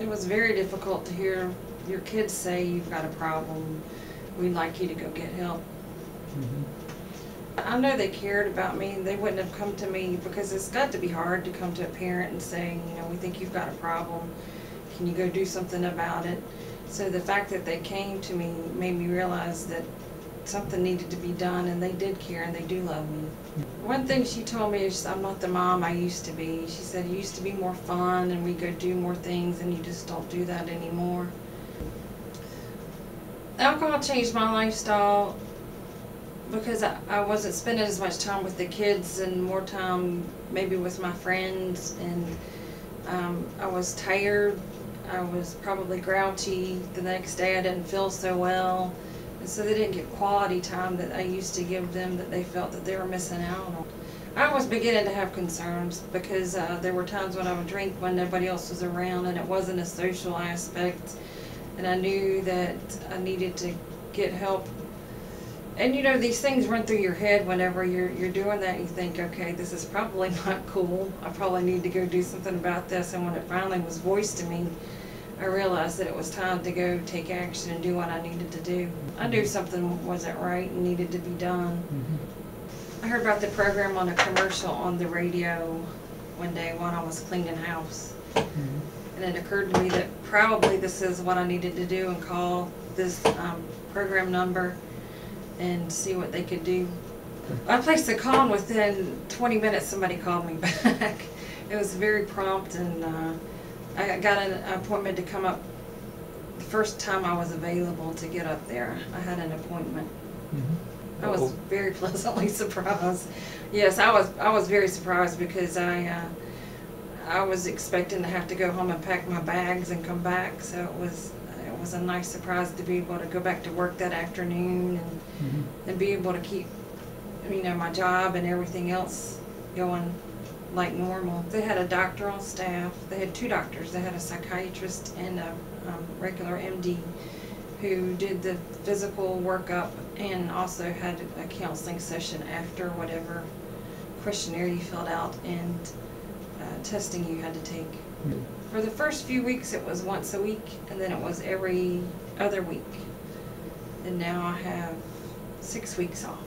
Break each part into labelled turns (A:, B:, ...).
A: It was very difficult to hear your kids say, "You've got a problem, we'd like you to go get help." I know they cared about me. They wouldn't have come to me, because it's got to be hard to come to a parent and say, "We think you've got a problem. Can you go do something about it?" So the fact that they came to me made me realize that something needed to be done, and they did care, and they do love me. One thing she told me is, "I'm not the mom I used to be." She said, "You used to be more fun, and we go do more things, and you just don't do that anymore." Alcohol changed my lifestyle because I wasn't spending as much time with the kids and more time maybe with my friends, and I was tired. I was probably grouchy. The next day I didn't feel so well, and so they didn't get quality time that I used to give them, that they felt that they were missing out on. I was beginning to have concerns because there were times when I would drink when nobody else was around, and it wasn't a social aspect, and I knew that I needed to get help. And these things run through your head whenever you're doing that. You think, okay, this is probably not cool. I probably need to go do something about this. And when it finally was voiced to me, I realized that it was time to go take action and do what I needed to do. I knew something wasn't right and needed to be done. I heard about the program on a commercial on the radio one day when I was cleaning house. And it occurred to me that probably this is what I needed to do, and call this program number and see what they could do. I placed a call, and within 20 minutes somebody called me back. It was very prompt, and I got an appointment to come up the first time I was available to get up there. I had an appointment. I was very pleasantly surprised. Yes, I was very surprised, because I was expecting to have to go home and pack my bags and come back, so it was a nice surprise to be able to go back to work that afternoon, and be able to keep my job and everything else going like normal. They had a doctor on staff. They had two doctors. They had a psychiatrist and a regular MD who did the physical workup, and also had a counseling session after whatever questionnaire you filled out and testing you had to take. For the first few weeks it was once a week, and then it was every other week. And now I have 6 weeks off.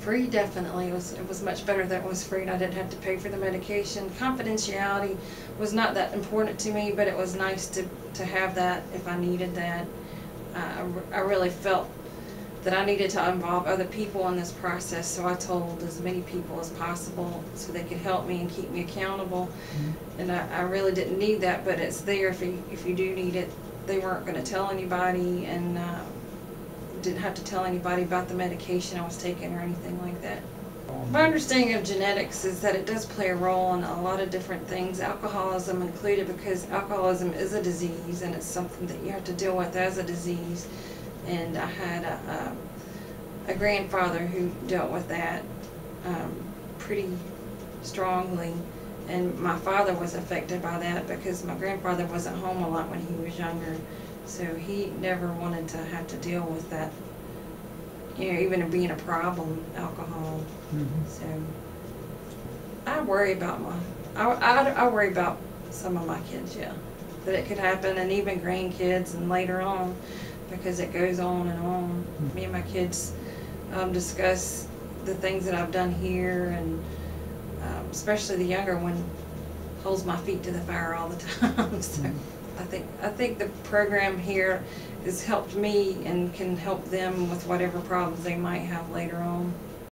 A: Free, definitely. It was much better that it was free and I didn't have to pay for the medication. Confidentiality was not that important to me, but it was nice to have that if I needed that. I really felt that I needed to involve other people in this process, so I told as many people as possible so they could help me and keep me accountable. And I really didn't need that, but it's there if you do need it. They weren't going to tell anybody, and didn't have to tell anybody about the medication I was taking or anything like that. My understanding of genetics is that it does play a role in a lot of different things, alcoholism included, because alcoholism is a disease and it's something that you have to deal with as a disease. And I had a grandfather who dealt with that pretty strongly, and my father was affected by that because my grandfather wasn't home a lot when he was younger, so he never wanted to have to deal with that, even it being a problem, alcohol. So I worry about I worry about some of my kids, yeah, that it could happen, and even grandkids and later on, because it goes on and on. Me and my kids discuss the things that I've done here, and especially the younger one holds my feet to the fire all the time. So I think the program here has helped me and can help them with whatever problems they might have later on.